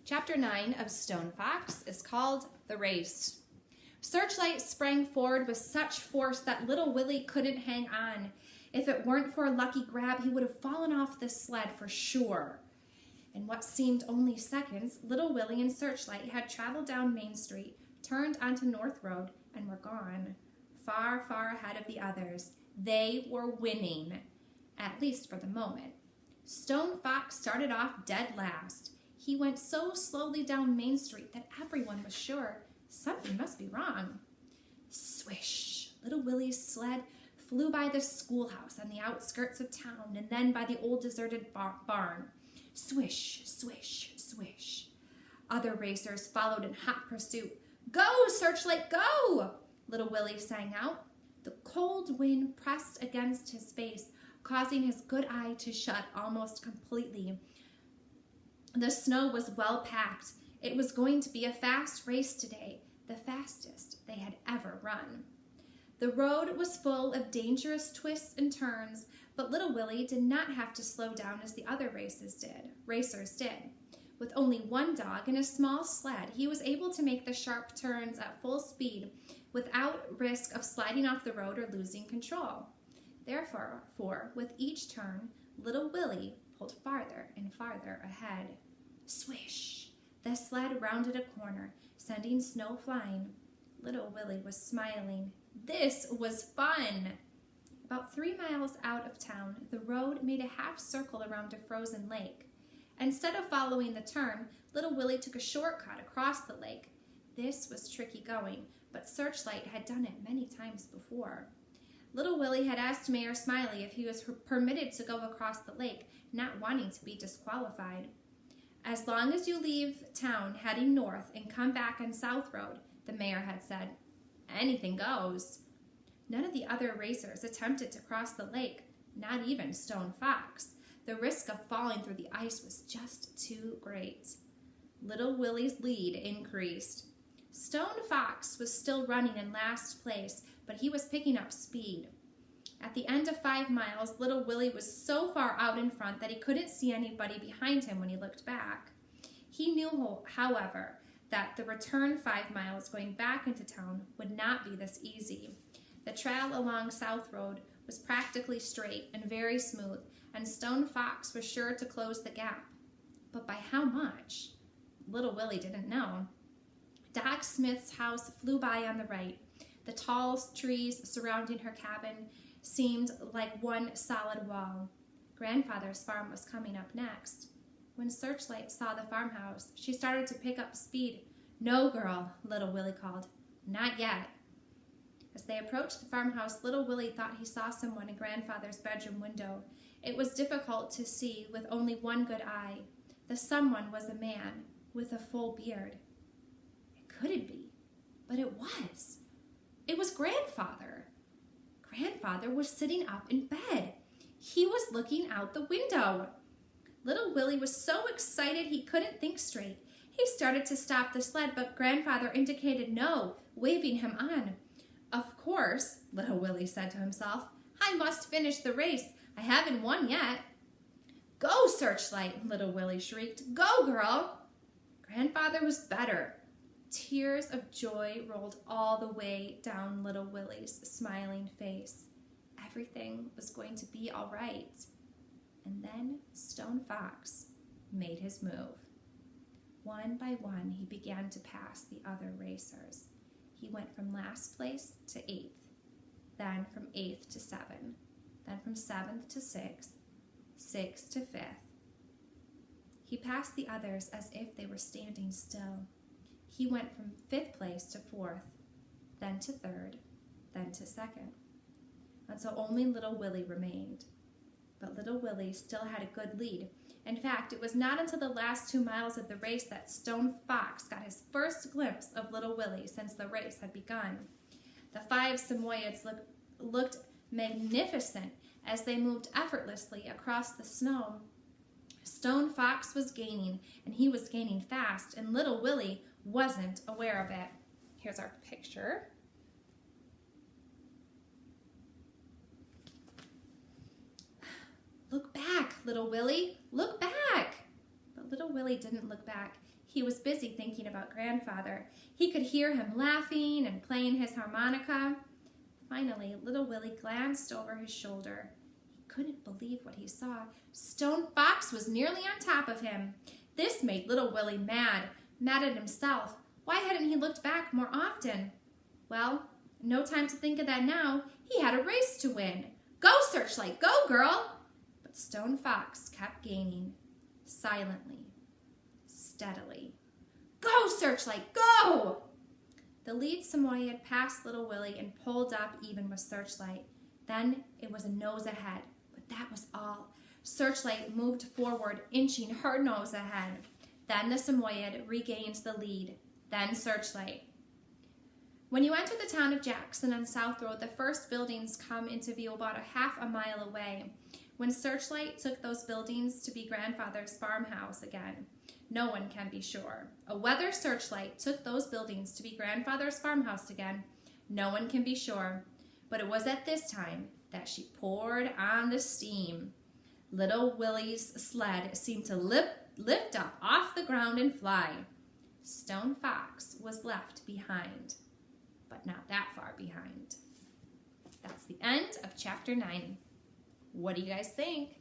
Chapter 9 of Stone Fox is called The Race. Searchlight sprang forward with such force that little Willie couldn't hang on. If it weren't for a lucky grab, he would have fallen off the sled for sure. In what seemed only seconds, little Willie and Searchlight had traveled down Main Street, turned onto North Road, and were gone. Far, far ahead of the others. They were winning, at least for the moment. Stone Fox started off dead last. He went so slowly down Main Street that everyone was sure something must be wrong. Swish! Little Willie's sled flew by the schoolhouse on the outskirts of town and then by the old deserted barn. Swish, swish, swish. Other racers followed in hot pursuit. Go, Searchlight, go! Little Willie sang out. The cold wind pressed against his face, causing his good eye to shut almost completely. The snow was well packed. It was going to be a fast race today, the fastest they had ever run. The road was full of dangerous twists and turns, but little Willie did not have to slow down as the other racers did. With only one dog and a small sled, he was able to make the sharp turns at full speed without risk of sliding off the road or losing control. Therefore, with each turn, little Willie pulled farther and farther ahead. Swish! The sled rounded a corner, sending snow flying. Little Willie was smiling. This was fun! About 3 miles out of town, the road made a half circle around a frozen lake. Instead of following the turn, little Willie took a shortcut across the lake. This was tricky going, but Searchlight had done it many times before. Little Willie had asked Mayor Smiley if he was permitted to go across the lake, not wanting to be disqualified. As long as you leave town heading north and come back on South Road, the mayor had said. Anything goes. None of the other racers attempted to cross the lake, not even Stone Fox. The risk of falling through the ice was just too great. Little Willie's lead increased. Stone Fox was still running in last place, but he was picking up speed. At the end of 5 miles, little Willie was so far out in front that he couldn't see anybody behind him when he looked back. He knew, however, that the return 5 miles going back into town would not be this easy. The trail along South Road was practically straight and very smooth, and Stone Fox was sure to close the gap. But by how much? Little Willie didn't know. Doc Smith's house flew by on the right. The tall trees surrounding her cabin seemed like one solid wall. Grandfather's farm was coming up next. When Searchlight saw the farmhouse, she started to pick up speed. No, girl, little Willie called. Not yet. As they approached the farmhouse, little Willie thought he saw someone in Grandfather's bedroom window. It was difficult to see with only one good eye. The someone was a man with a full beard. It couldn't be, but it was. It was Grandfather. Grandfather was sitting up in bed. He was looking out the window. Little Willie was so excited he couldn't think straight. He started to stop the sled, but Grandfather indicated no, waving him on. Of course, little Willie said to himself, I must finish the race. I haven't won yet. Go, Searchlight, little Willie shrieked. Go, girl. Grandfather was better. Tears of joy rolled all the way down little Willie's smiling face. Everything was going to be all right. And then Stone Fox made his move. One by one, he began to pass the other racers. He went from last place to 8th, then from 8th to 7th, then from 7th to 6th, 6th to 5th. He passed the others as if they were standing still. He went from 5th place to 4th, then to 3rd, then to 2nd, until only little Willie remained. But little Willie still had a good lead. In fact, it was not until the last 2 miles of the race that Stone Fox got his first glimpse of little Willie since the race had begun. The 5 Samoyeds looked magnificent as they moved effortlessly across the snow. Stone Fox was gaining, and he was gaining fast, and little Willie wasn't aware of it. Here's our picture. Look back, little Willie. Look back. But little Willie didn't look back. He was busy thinking about Grandfather. He could hear him laughing and playing his harmonica. Finally, little Willie glanced over his shoulder. He couldn't believe what he saw. Stone Fox was nearly on top of him. This made little Willie mad at himself. Why hadn't he looked back more often? Well, no time to think of that now. He had a race to win. Go, Searchlight, go, girl! But Stone Fox kept gaining, silently, steadily. Go, Searchlight, go! The lead Samoyed passed little Willie and pulled up even with Searchlight. Then it was a nose ahead, but that was all. Searchlight moved forward, inching her nose ahead. Then the Samoyed regained the lead. Then Searchlight. When you enter the town of Jackson on South Road, the first buildings come into view about a half a mile away. When Searchlight took those buildings to be Grandfather's farmhouse again, no one can be sure. Whether Searchlight took those buildings to be Grandfather's farmhouse again, no one can be sure. But it was at this time that she poured on the steam. Little Willie's sled seemed to lift up off the ground and fly. Stone Fox was left behind, but not that far behind. That's the end of chapter 9. What do you guys think?